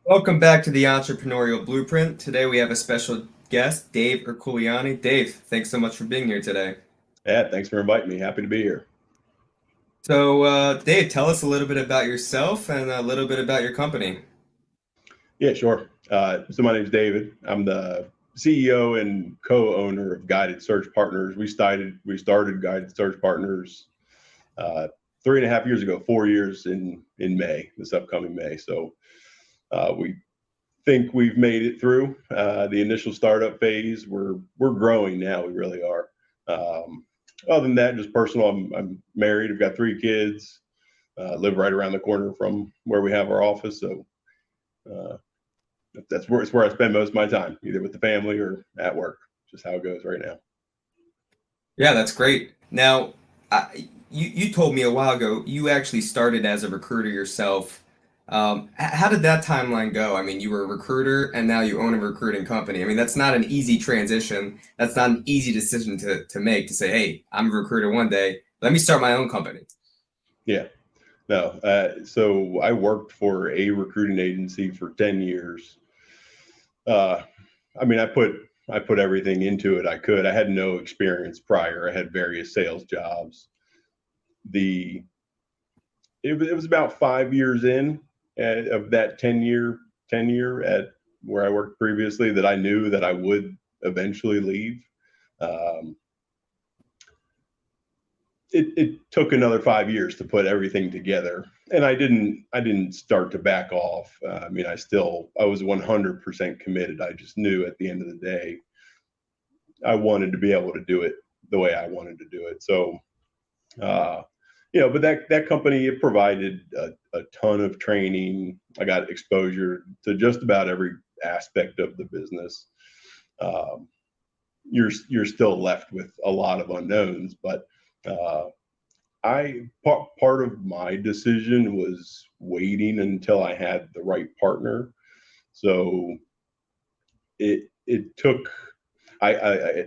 Welcome back to the Entrepreneurial Blueprint. Today we have a special guest, Dave Erculiani. Dave, thanks so much for being here today. Yeah, thanks for inviting me. Happy to be here. Dave, tell us a little bit about yourself and a little bit about your company. Yeah, sure. So my name's David. I'm the CEO and co-owner of Guided Search Partners. We started Guided Search Partners uh, 3.5 years ago, 4 years in May, this upcoming May. So we think we've made it through the initial startup phase. We're growing now. We really are. Um, Other than that, just personal. I'm married. I've got 3 kids. Live right around the corner from where we have our office. So uh, that's where it's where I spend most of my time, either with the family or at work. Just how it goes right now. Yeah, that's great. Now, you told me a while ago you actually started as a recruiter yourself. How did that timeline go? I mean, you were a recruiter and now you own a recruiting company. I mean, that's not an easy transition. That's not an easy decision to make to say, hey, I'm a recruiter one day. Let me start my own company. Yeah, no. So I worked for a recruiting agency for 10 years. Uh, I mean, I put everything into it I could. I had no experience prior. I had various sales jobs. The it was about 5 years in of that 10 year tenure at where I worked previously that I knew that I would eventually leave. Um, it took another 5 years to put everything together, and I didn't start to back off. I mean, I was 100% committed. I just knew at the end of the day I wanted to be able to do it the way I wanted to do it. So uh, but that company, it provided a ton of training. I got exposure to just about every aspect of the business. um, you're still left with a lot of unknowns, but uh, part of my decision was waiting until I had the right partner. So it took I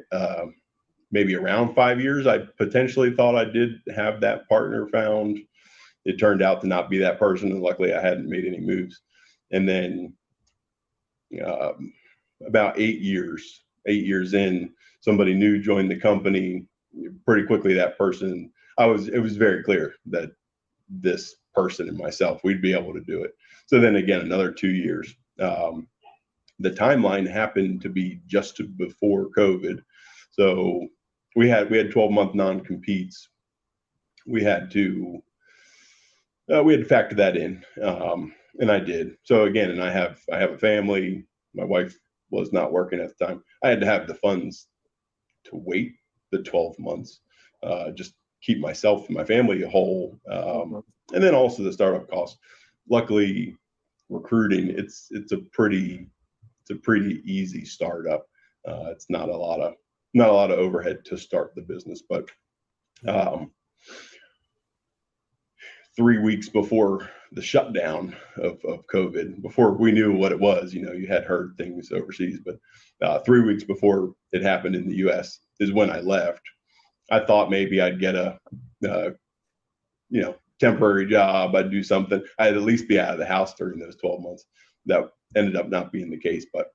maybe around 5 years. I potentially thought I did have that partner found. It turned out to not be that person, and luckily I hadn't made any moves. And then um, about 8 years, 8 years in, somebody new joined the company. Pretty quickly, that person, it was very clear that this person and myself, we'd be able to do it. So then again, another 2 years. The timeline happened to be just before COVID. So we had 12-month non-competes. We had to we had to factor that in, and I did. So again, and I have a family. My wife was not working at the time. I had to have the funds to wait the 12 months, just keep myself and my family whole, and then also the startup costs. Luckily, recruiting, it's a pretty easy startup. It's not a lot of overhead to start the business, but um, 3 weeks before the shutdown of COVID, before we knew what it was, you had heard things overseas, but 3 weeks before it happened in the US is when I left. I thought maybe I'd get uh, temporary job. I'd do something. I'd at least be out of the house during those 12 months. That ended up not being the case, but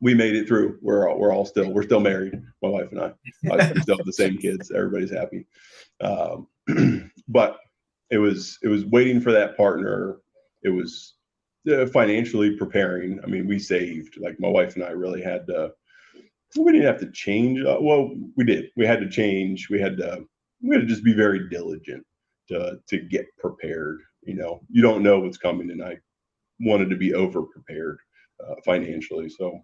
we made it through. We're still married, my wife and I. We still have the same kids. Everybody's happy. Um, but it was waiting for that partner. It was financially preparing. I mean, we saved. Like my wife and I really had to. We didn't have to change. Well, we did. We had to change. We had to just be very diligent to get prepared. You don't know what's coming, and I wanted to be over prepared financially. So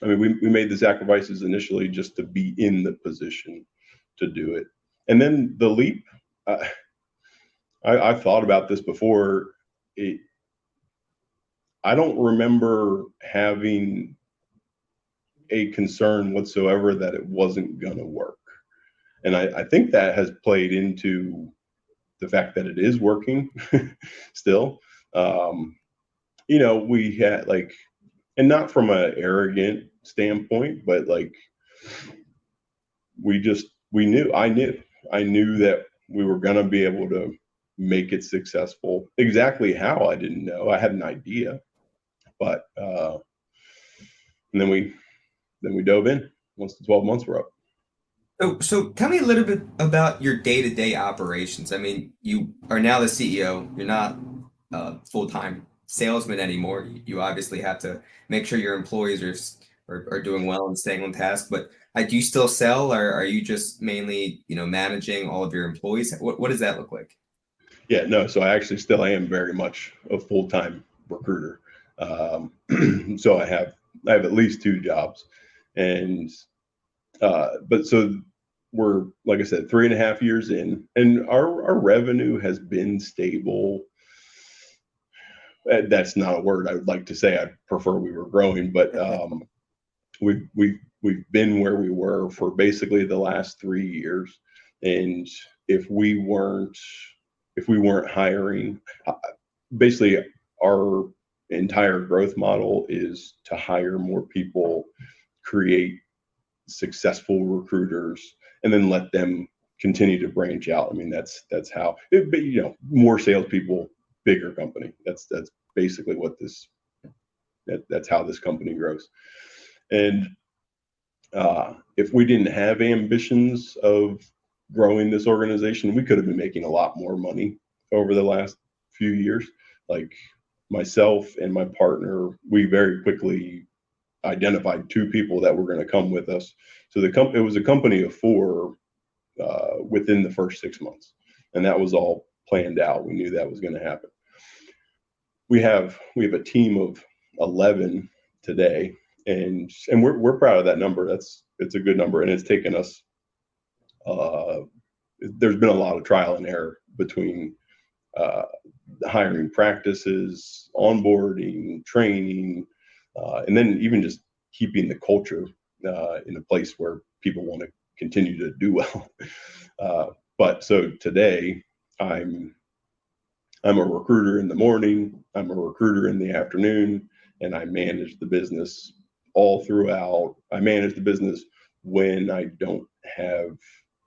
I mean, we made the sacrifices initially just to be in the position to do it, and then the leap. Uh, I've thought about this before. It, I don't remember having a concern whatsoever that it wasn't going to work. And I think that has played into the fact that it is working still. Um, we had like, and not from an arrogant standpoint, but like I knew that we were going to be able to make it successful. Exactly how, I didn't know. I had an idea, But and then we dove in once the 12 months were up. So tell me a little bit about your day-to-day operations. I mean, you are now the CEO. You're not a full-time salesman anymore. You obviously have to make sure your employees are doing well and staying on task. But do you still sell, or are you just mainly, managing all of your employees? What does that look like? Yeah, no. So I actually still am very much a full-time recruiter. So I have at least two jobs, and but so we're, like I said, 3.5 years in, and our revenue has been stable. That's not a word I would like to say. I prefer we were growing, but we've been where we were for basically the last 3 years, and if we weren't if we weren't hiring, basically our entire growth model is to hire more people, create successful recruiters, and then let them continue to branch out. I mean, that's how it, but, more salespeople, bigger company. That's basically what that's how this company grows. And if we didn't have ambitions of growing this organization, we could have been making a lot more money over the last few years. Like myself and my partner, we very quickly identified two people that were going to come with us. So it was a company of four within the first 6 months, and that was all planned out. We knew that was going to happen. We have a team of 11 today, and we're proud of that number. It's a good number, and it's taken us. There's been a lot of trial and error between hiring practices, onboarding, training, and then even just keeping the culture in a place where people want to continue to do well. But so today, I'm a recruiter in the morning, I'm a recruiter in the afternoon, and I manage the business all throughout. I manage the business when I don't have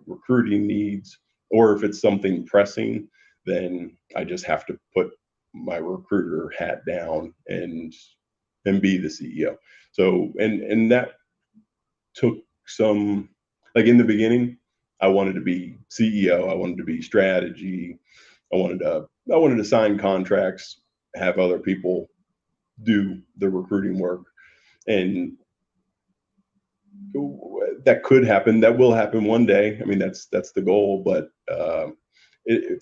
recruiting needs, or if it's something pressing, then I just have to put my recruiter hat down and be the CEO. So and that took some, like in the beginning, I wanted to be CEO, I wanted to be strategy, I wanted to sign contracts, have other people do the recruiting work, and that could happen. That will happen one day. I mean, that's the goal. But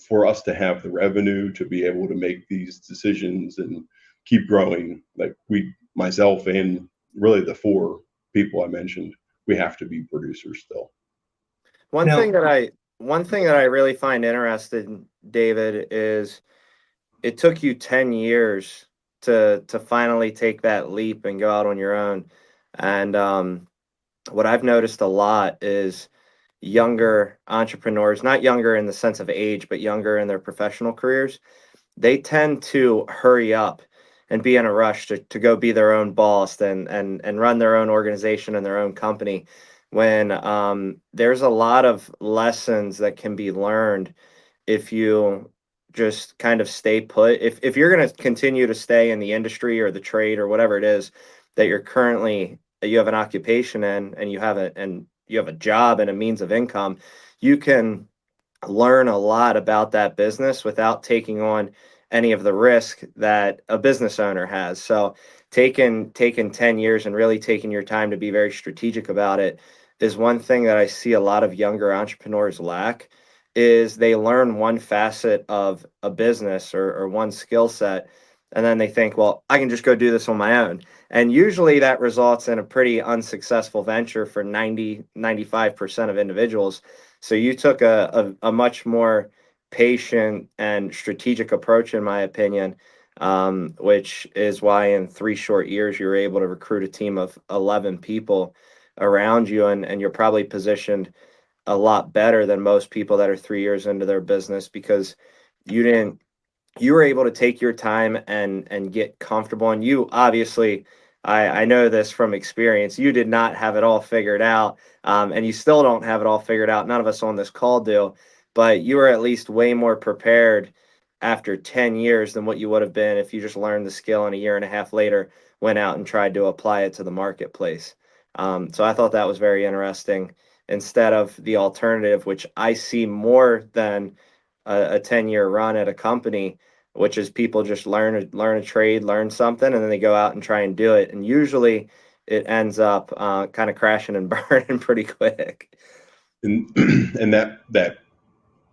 for us to have the revenue to be able to make these decisions and keep growing, like myself, and really the four people I mentioned, we have to be producers still. One Now, thing that I one thing that I really find interesting, David, is it took you 10 years to finally take that leap and go out on your own. And what I've noticed a lot is younger entrepreneurs, not younger in the sense of age, but younger in their professional careers, they tend to hurry up and be in a rush to go be their own boss and run their own organization and their own company when there's a lot of lessons that can be learned if you just kind of stay put. If you're going to continue to stay in the industry or the trade or whatever it is that you have an occupation in, and you have a job and a means of income, you can learn a lot about that business without taking on any of the risk that a business owner has. So taking 10 years and really taking your time to be very strategic about it is one thing that I see a lot of younger entrepreneurs lack, is they learn one facet of a business or one skill set, and then they think, well, I can just go do this on my own. And usually that results in a pretty unsuccessful venture for 95% of individuals. So you took a much more patient and strategic approach, in my opinion, which is why in 3 short years you were able to recruit a team of 11 people around you, and you're probably positioned a lot better than most people that are 3 years into their business, because you didn't you were able to take your time and get comfortable. And you obviously, I know this from experience, you did not have it all figured out, and you still don't have it all figured out. None of us on this call do, but you were at least way more prepared after 10 years than what you would have been if you just learned the skill and a year and a half later went out and tried to apply it to the marketplace. So I thought that was very interesting instead of the alternative, which I see more than a 10-year run at a company, which is people just learn a trade, learn something, and then they go out and try and do it. And usually it ends up kind of crashing and burning pretty quick. And and that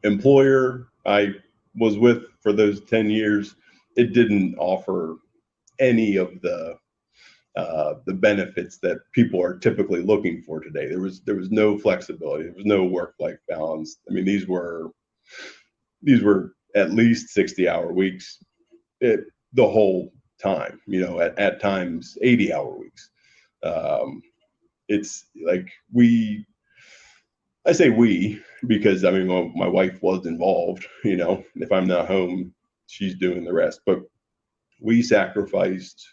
employer I was with for those 10 years, it didn't offer any of the benefits that people are typically looking for today. There was no flexibility. There was no work-life balance. I mean, these were at least 60-hour weeks the whole time. At times 80-hour weeks. It's like I say we because I mean my wife was involved. If I'm not home, she's doing the rest. But we sacrificed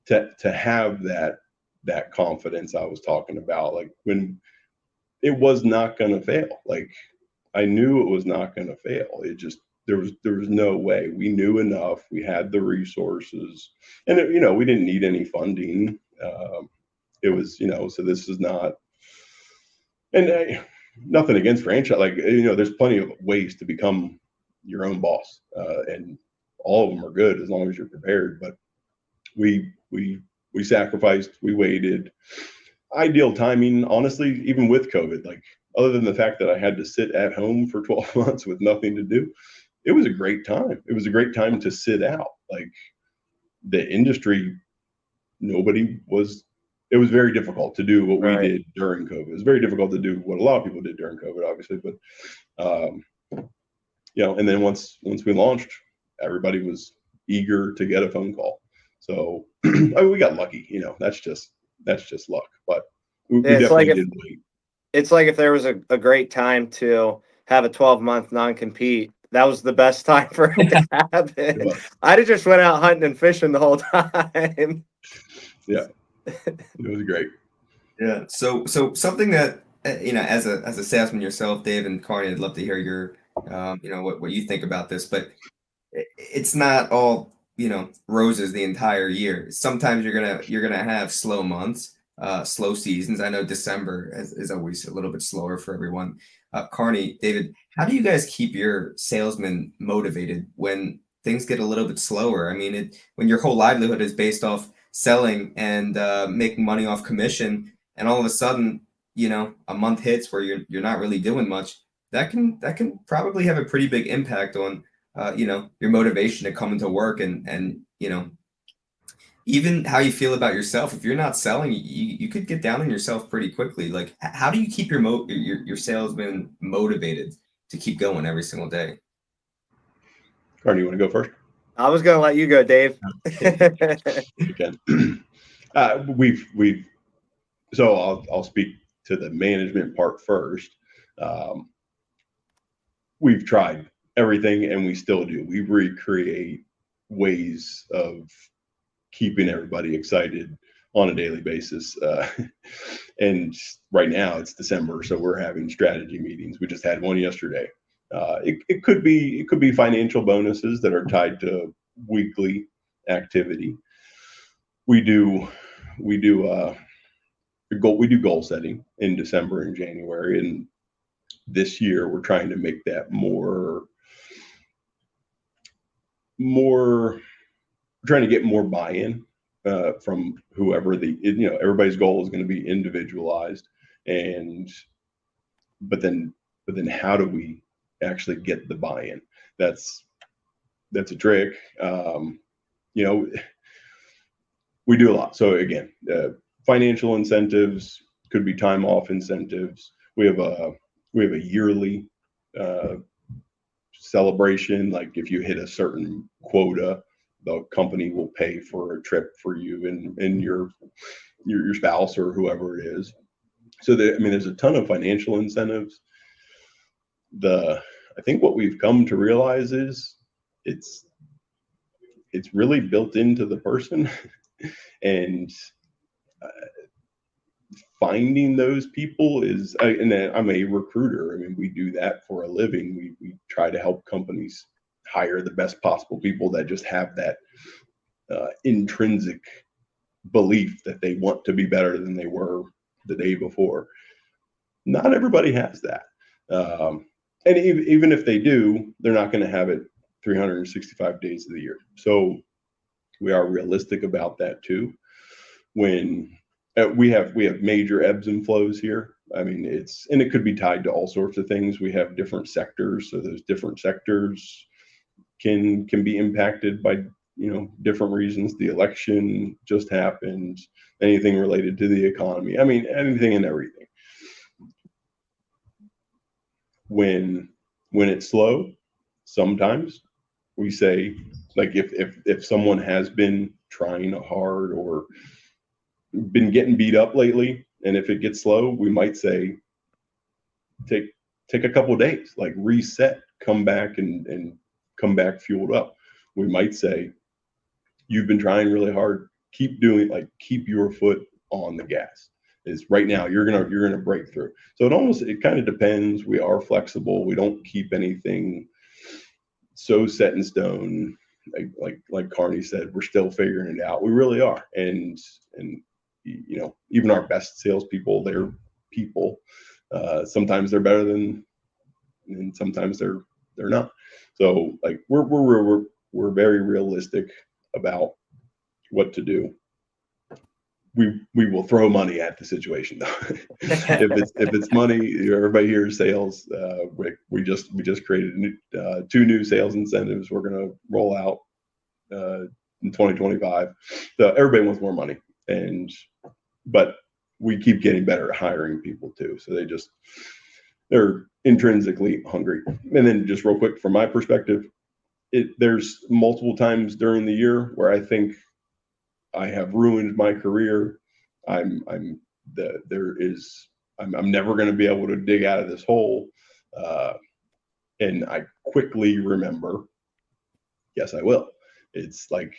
to have that confidence I was talking about. Like when it was not going to fail. Like I knew it was not going to fail. It just there was no way. We knew enough. We had the resources, and we didn't need any funding. It was so this is not. And nothing against franchise. Like there's plenty of ways to become your own boss, and all of them are good as long as you're prepared. But we sacrificed. We waited. Ideal timing, honestly, even with COVID. Like other than the fact that I had to sit at home for 12 months with nothing to do, it was a great time. It was a great time to sit out. Like the industry, nobody was. It was very difficult to do what we Right. did during COVID. It was very difficult to do what a lot of people did during COVID, obviously. But and then once we launched, everybody was eager to get a phone call. So I mean, we got lucky. That's just luck. But we Yeah, definitely did wait. it's like if there was a great time to have a 12-month non-compete, that was the best time for it to happen. I'd have just went out hunting and fishing the whole time. Yeah, it was great. Yeah. So something that as a salesman yourself, Dave and Carney, I'd love to hear your what you think about this, but it's not all roses the entire year. Sometimes you're gonna have slow months, slow seasons. I know December is always a little bit slower for everyone. Carney, David, how do you guys keep your salesmen motivated when things get a little bit slower? I mean, when your whole livelihood is based off selling and making money off commission, and all of a sudden, a month hits where you're not really doing much. That can probably have a pretty big impact on your motivation to come into work and even how you feel about yourself. If you're not selling, you could get down on yourself pretty quickly. Like, how do you keep your salesman motivated to keep going every single day? Carney, you want to go first? I was gonna let you go, Dave. You can. We've so I'll speak to the management part first. We've tried everything and we still do. We recreate ways of keeping everybody excited on a daily basis. And right now it's December, so we're having strategy meetings. We just had one yesterday. It could be financial bonuses that are tied to weekly activity. We do goal setting in December and January, and this year we're trying to make that more trying to get more buy-in from whoever everybody's goal is going to be individualized, but then how do we actually get the buy-in? That's a trick. We do a lot. So again, financial incentives, could be time off incentives. We have a yearly celebration. Like if you hit a certain quota, the company will pay for a trip for you and your spouse or whoever it is. So there's a ton of financial incentives. I think what we've come to realize is it's really built into the person. And finding those people and I'm a recruiter. I mean, we do that for a living. We try to help companies hire the best possible people that just have that intrinsic belief that they want to be better than they were the day before. Not everybody has that. And even if they do, they're not going to have it 365 days of the year. So we are realistic about that too. When we have major ebbs and flows here. I mean, it could be tied to all sorts of things. We have different sectors, so those different sectors can be impacted by different reasons. The election just happened, anything related to the economy. I mean, anything and everything. When it's slow, sometimes we say, like, if someone has been trying hard or been getting beat up lately, and if it gets slow, we might say take a couple of days, like reset, come back and come back fueled up. We might say you've been trying really hard, keep doing, like, keep your foot on the gas. Is right now you're gonna break through. So it kind of depends. We are flexible. We don't keep anything so set in stone. Like Carney said, we're still figuring it out. We really are. And even our best salespeople, they're people. Sometimes they're better and sometimes they're not. So, like, we're very realistic about what to do. We will throw money at the situation though. if it's money, everybody here is sales. We just created two new sales incentives we're going to roll out in 2025. So everybody wants more money, but we keep getting better at hiring people too. So they're intrinsically hungry. And then, just real quick, from my perspective, there's multiple times during the year where I think I have ruined my career. I'm never going to be able to dig out of this hole. And I quickly remember, yes, I will. It's like,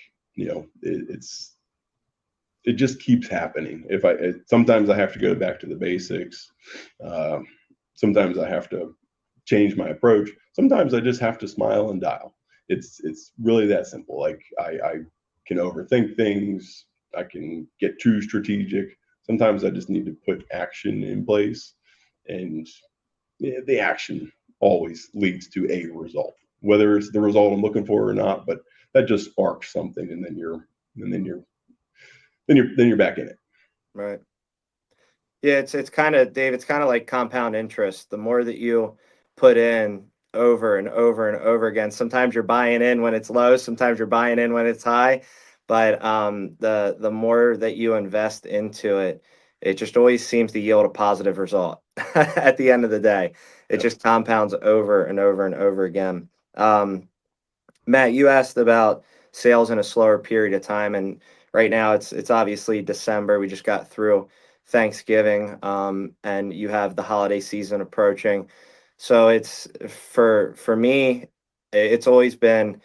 it just keeps happening. Sometimes I have to go back to the basics. Sometimes I have to change my approach. Sometimes I just have to smile and dial. It's really that simple. Like, I can overthink things. I can get too strategic. Sometimes I just need to put action in place, and the action always leads to a result, whether it's the result I'm looking for or not. But that just sparks something, and then you're back in it. Right. Yeah, it's kind of, Dave, it's kind of like compound interest. The more that you put in over and over and over again, sometimes you're buying in when it's low, sometimes you're buying in when it's high, but the more that you invest into it, it just always seems to yield a positive result at the end of the day. It Yep. just compounds over and over and over again. Matt, you asked about sales in a slower period of time, and right now it's obviously December. We just got through Thanksgiving, and you have the holiday season approaching. So it's for me, it's always been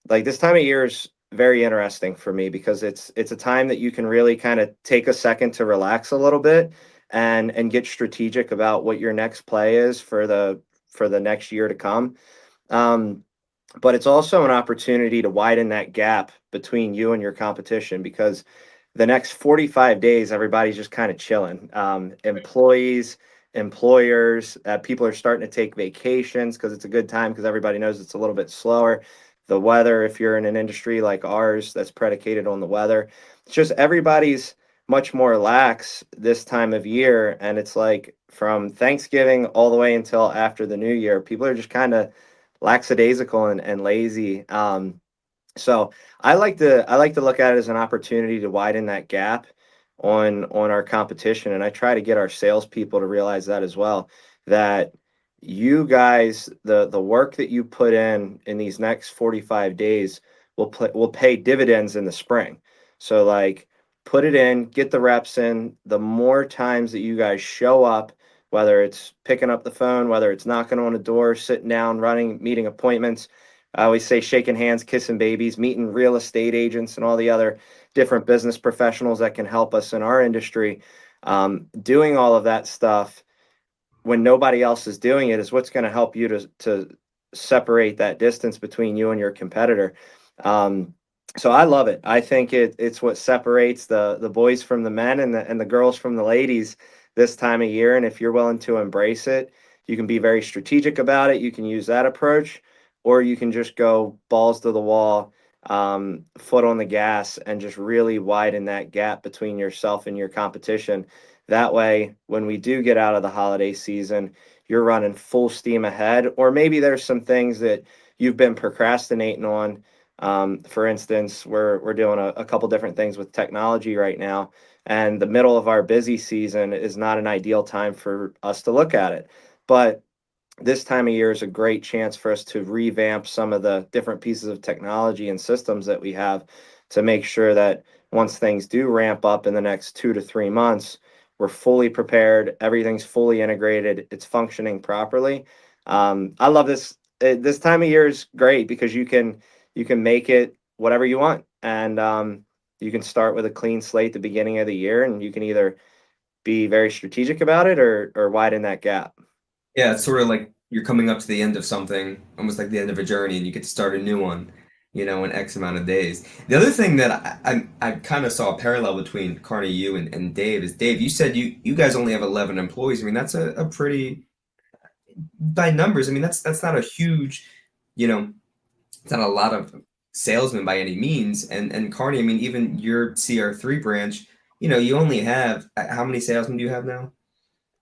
like this time of year is very interesting for me because it's a time that you can really kind of take a second to relax a little bit and get strategic about what your next play is for the next year to come. Um, but it's also an opportunity to widen that gap between you and your competition because the next 45 days, everybody's just kind of chilling. Employees, employers, people are starting to take vacations because it's a good time because everybody knows it's a little bit slower. The weather, if you're in an industry like ours that's predicated on the weather, it's just everybody's much more lax this time of year. And it's like from Thanksgiving all the way until after the new year, people are just kind of lackadaisical and lazy. So I like to look at it as an opportunity to widen that gap on our competition, and I try to get our salespeople to realize that as well. That you guys, the work that you put in these next 45 days will pay dividends in the spring. So, like, put it in, get the reps in. The more times that you guys show up, whether it's picking up the phone, whether it's knocking on a door, sitting down, running, meeting appointments. I always say shaking hands, kissing babies, meeting real estate agents and all the other different business professionals that can help us in our industry. Doing all of that stuff when nobody else is doing it is what's going to help you to separate that distance between you and your competitor. So I love it. I think it's what separates the boys from the men and the girls from the ladies this time of year. And if you're willing to embrace it, you can be very strategic about it. You can use that approach, or you can just go balls to the wall, foot on the gas, and just really widen that gap between yourself and your competition. That way, when we do get out of the holiday season, you're running full steam ahead, or maybe there's some things that you've been procrastinating on. For instance, we're doing a couple different things with technology right now, and the middle of our busy season is not an ideal time for us to look at it. But this time of year is a great chance for us to revamp some of the different pieces of technology and systems that we have to make sure that once things do ramp up in the next 2 to 3 months, we're fully prepared, everything's fully integrated, it's functioning properly. I love this. This time of year is great because you can make it whatever you want, and you can start with a clean slate at the beginning of the year, and you can either be very strategic about it or widen that gap. Yeah, it's sort of like you're coming up to the end of something, almost like the end of a journey, and you get to start a new one, in X amount of days. The other thing that I kind of saw a parallel between Carney, you and Dave is Dave, you said you guys only have 11 employees. I mean, that's a pretty, by numbers, I mean, that's not a huge, you know, it's not a lot of salesmen by any means. And Carney, I mean, even your CR3 branch, you only have, how many salesmen do you have now?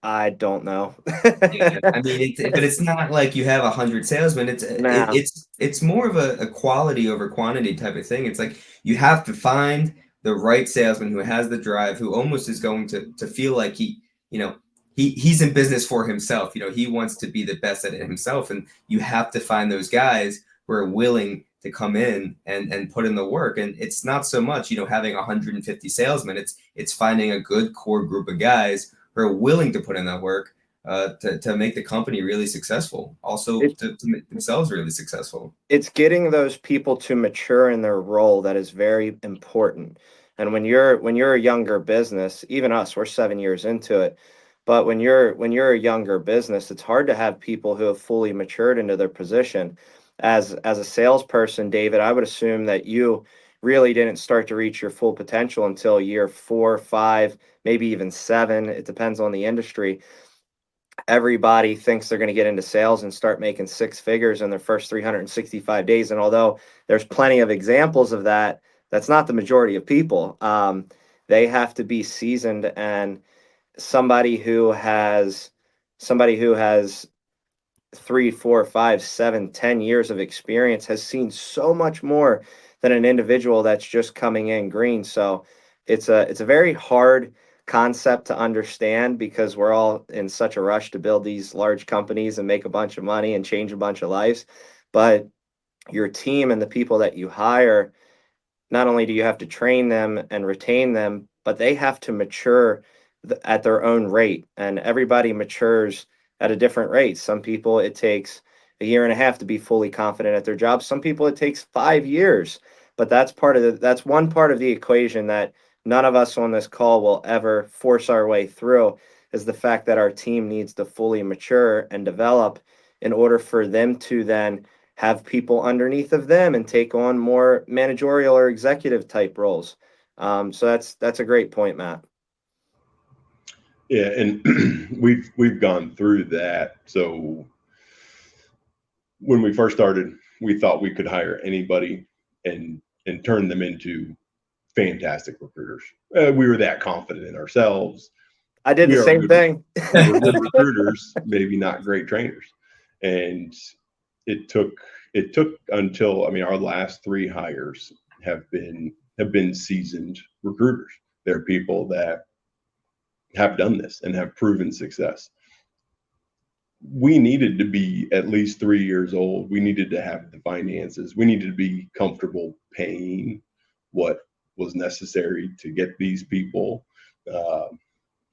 I don't know. Yeah, I mean, but it's not like you have 100 salesmen. Now, It's more of a quality over quantity type of thing. It's like you have to find the right salesman who has the drive, who almost is going to feel like you know, he's in business for himself. He wants to be the best at it himself, and you have to find those guys who are willing to come in and put in the work. And it's not so much, having 150 salesmen. It's finding a good core group of guys who are willing to put in that work to make the company really successful, also it, to make themselves really successful. it's getting those people to mature in their role that is very important. And when you're a younger business, even us, we're 7 years into it. But when you're a younger business, it's hard to have people who have fully matured into their position. As a salesperson, David, I would assume that you really didn't start to reach your full potential until year 4, 5, maybe even 7. It depends on the industry. Everybody thinks they're going to get into sales and start making six figures in their first 365 days. And although there's plenty of examples of that, that's not the majority of people. They have to be seasoned, and somebody who has 3, 4, 5, 7, 10 years of experience has seen so much more than an individual that's just coming in green. So it's a very hard concept to understand because we're all in such a rush to build these large companies and make a bunch of money and change a bunch of lives. But your team and the people that you hire, not only do you have to train them and retain them, but they have to mature at their own rate. And everybody matures at a different rate. Some people, it takes a year and a half to be fully confident at their job. Some people, it takes 5 years. But that's one part of the equation that none of us on this call will ever force our way through, is the fact that our team needs to fully mature and develop in order for them to then have people underneath of them and take on more managerial or executive type roles. So that's a great point, Matt. Yeah, and we've gone through that. So when we first started, we thought we could hire anybody and turn them into fantastic recruiters. We were that confident in ourselves. I did We the are same good. thing. We're good recruiters, maybe not great trainers. And it took until, I mean, our last three hires have been seasoned recruiters. They're people that have done this and have proven success. We needed to be at least 3 years old. We needed to have the finances. We needed to be comfortable paying what was necessary to get these people. Uh,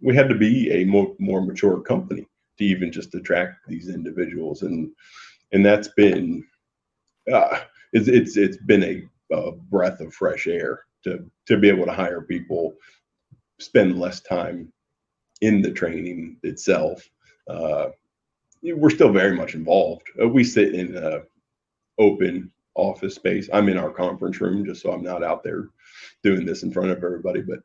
we had to be a more mature company to even just attract these individuals, and that's been it's been a breath of fresh air to be able to hire people, spend less time in the training itself, uh, we're still very much involved. We sit in open office space. I'm in our conference room just so I'm not out there doing this in front of everybody. But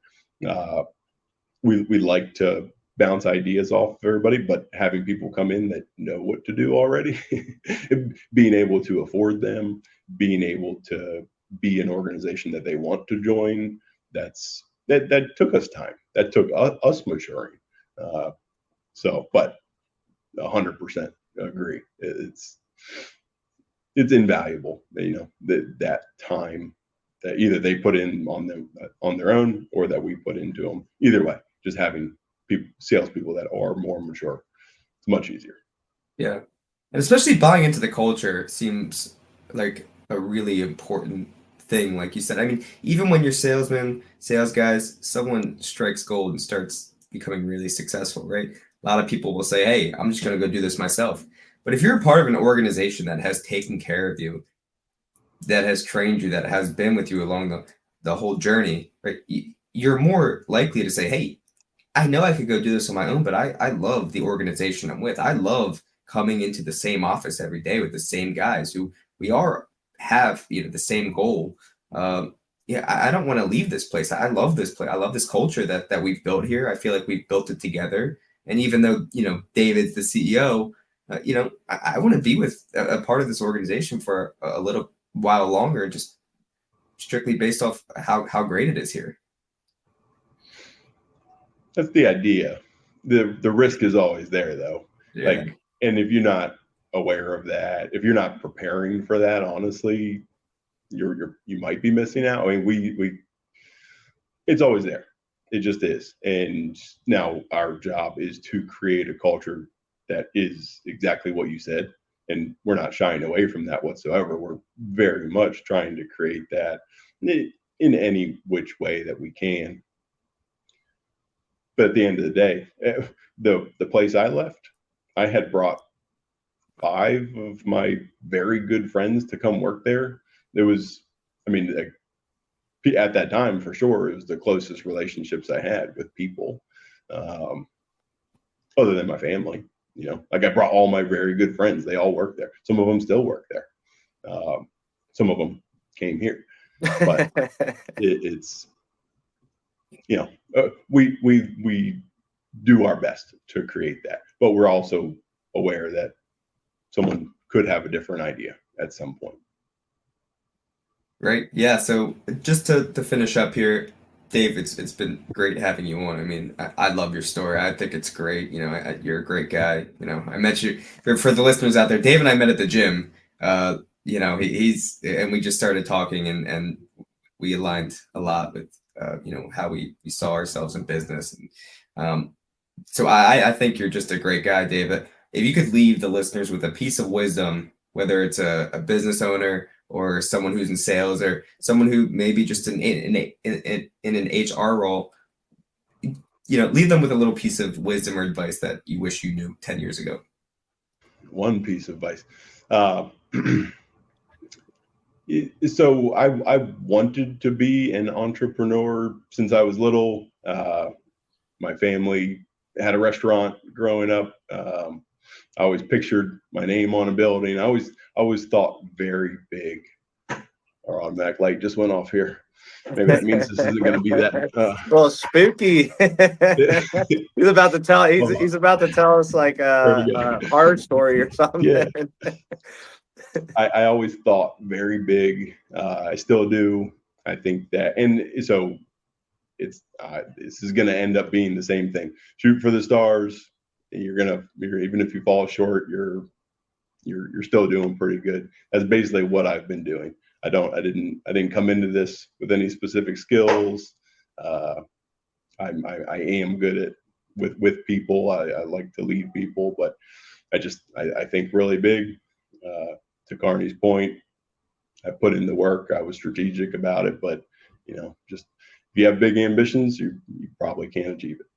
we like to bounce ideas off of everybody, but having people come in that know what to do already, being able to afford them, being able to be an organization that they want to join, that took us time. That took us maturing. But 100% agree. It's invaluable, that time that either they put in on their own or that we put into them. Either way, just having salespeople that are more mature, it's much easier. Yeah. And especially buying into the culture seems like a really important thing, like you said. I mean, even when you're salesmen, sales guys, someone strikes gold and starts becoming really successful, right? A lot of people will say, hey, I'm just going to go do this myself. But if you're a part of an organization that has taken care of you, that has trained you, that has been with you along the whole journey, right? You're more likely to say, hey, I know I could go do this on my own, but I love the organization I'm with. I love coming into the same office every day with the same guys who we have the same goal. Yeah, I don't want to leave this place. I love this place. I love this culture that we've built here. I feel like we've built it together. And even though David's the CEO, I want to be with a part of this organization for a little while longer, just strictly based off how great it is here. That's the idea. The risk is always there, though. Yeah. And if you're not aware of that, if you're not preparing for that, honestly, you might be missing out. I mean, it's always there. It just is. And now our job is to create a culture that is exactly what you said. And we're not shying away from that whatsoever. We're very much trying to create that in any which way that we can. But at the end of the day, the place I left, I had brought 5 of my very good friends to come work there. It was, I mean, at that time, for sure, it was the closest relationships I had with people, other than my family. Like I brought all my very good friends. They all work there. Some of them still work there. Some of them came here, but it's we do our best to create that, but we're also aware that someone could have a different idea at some point. Right. Yeah. So just to finish up here, Dave, it's been great having you on. I mean, I love your story. I think it's great. You're a great guy. I met you for the listeners out there. Dave and I met at the gym. He's and we just started talking and we aligned a lot with how we saw ourselves in business. And so I think you're just a great guy, David. If you could leave the listeners with a piece of wisdom, whether it's a business owner or someone who's in sales or someone who maybe just in an HR role, leave them with a little piece of wisdom or advice that you wish you knew 10 years ago. One piece of advice. So I wanted to be an entrepreneur since I was little. My family had a restaurant growing up. I always pictured my name on a building. I always thought very big. Our automatic light just went off here. Maybe that means this isn't going to be that. Well, spooky. He's about to tell. He's about to tell us like a horror story or something. Yeah. I always thought very big. I still do. I think that, and so this is going to end up being the same thing. Shoot for the stars. You're even if you fall short, you're still doing pretty good. That's basically what I've been doing. I didn't come into this with any specific skills. I am good at with people. I like to lead people, but I think really big. To Carney's point, I put in the work. I was strategic about it, but just if you have big ambitions, you probably can't achieve it.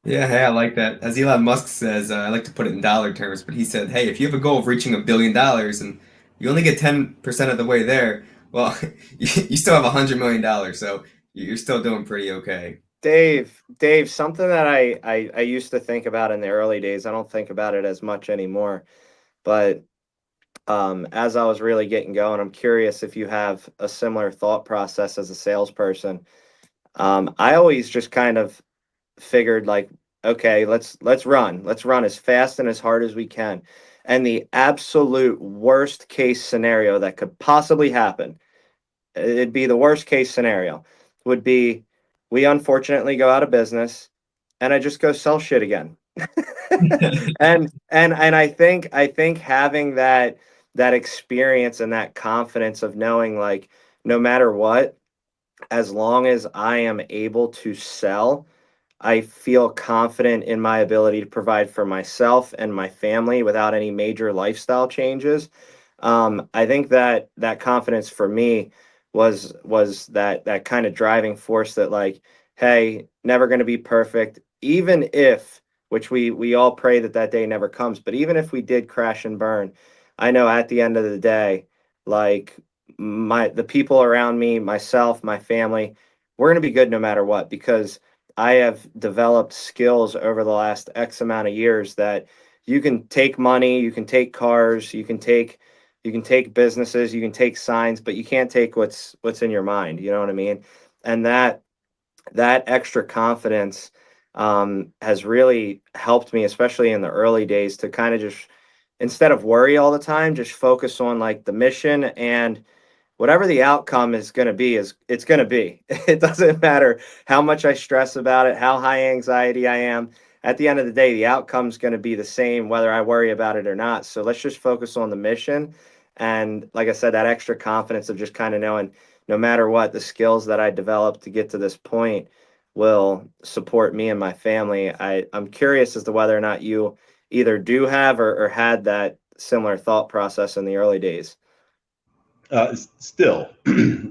Yeah, hey, I like that. As Elon Musk says, I like to put it in dollar terms, but he said, hey, if you have a goal of reaching $1 billion and you only get 10% of the way there, well, you still have $100 million, so you're still doing pretty okay. Dave, something that I used to think about in the early days, I don't think about it as much anymore, but as I was really getting going, I'm curious if you have a similar thought process as a salesperson. I always just kind of figured like, okay, let's run as fast and as hard as we can. And the absolute worst case scenario that could possibly happen, it'd be the worst case scenario, would be we unfortunately go out of business and I just go sell shit again. And I think having that experience and that confidence of knowing like no matter what, as long as I am able to sell, I feel confident in my ability to provide for myself and my family without any major lifestyle changes. I think that confidence for me was that kind of driving force that like, hey, never going to be perfect, even if, which we all pray that day never comes, but even if we did crash and burn, I know at the end of the day, like the people around me, myself, my family, we're going to be good no matter what because I have developed skills over the last X amount of years that you can take money, you can take cars, you can take businesses, you can take signs, but you can't take what's in your mind. You know what I mean? And that extra confidence has really helped me, especially in the early days, to kind of just instead of worry all the time, just focus on like the mission and whatever the outcome is going to be is it's going to be. It doesn't matter how much I stress about it, how high anxiety I am. At the end of the day, the outcome's going to be the same whether I worry about it or not. So let's just focus on the mission. And like I said, that extra confidence of just kind of knowing no matter what, the skills that I developed to get to this point will support me and my family. I'm curious as to whether or not you either do have or had that similar thought process in the early days. Still,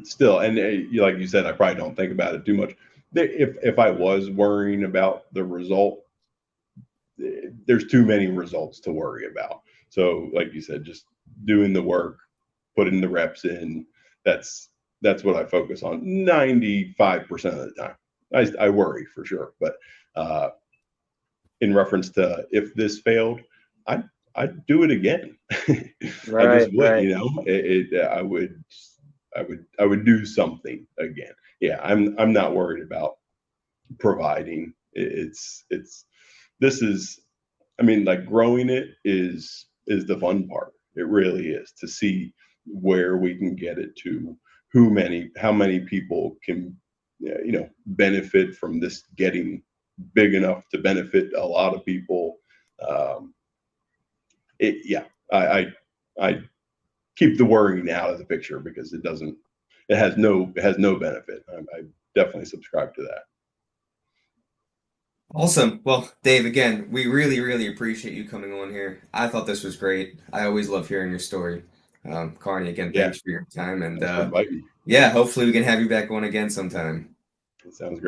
still, and like you said, I probably don't think about it too much. If I was worrying about the result, there's too many results to worry about. So, like you said, just doing the work, putting the reps in. That's what I focus on 95% of the time. I worry for sure, but uh, in reference to if this failed, I I'd do it again. I just Right, would, right. I would do something again. Yeah, I'm not worried about providing. It's this is, I mean, like growing it is the fun part. It really is to see where we can get it to, how many people can, benefit from this getting big enough to benefit a lot of people. Um, yeah, I keep the worrying out of the picture because it has no benefit. I definitely subscribe to that. Awesome. Well, Dave, again, we really, really appreciate you coming on here. I thought this was great. I always love hearing your story. Carney, again, Yeah, thanks for your time. And thanks for inviting me. yeah, hopefully we can have you back on again sometime. It sounds great.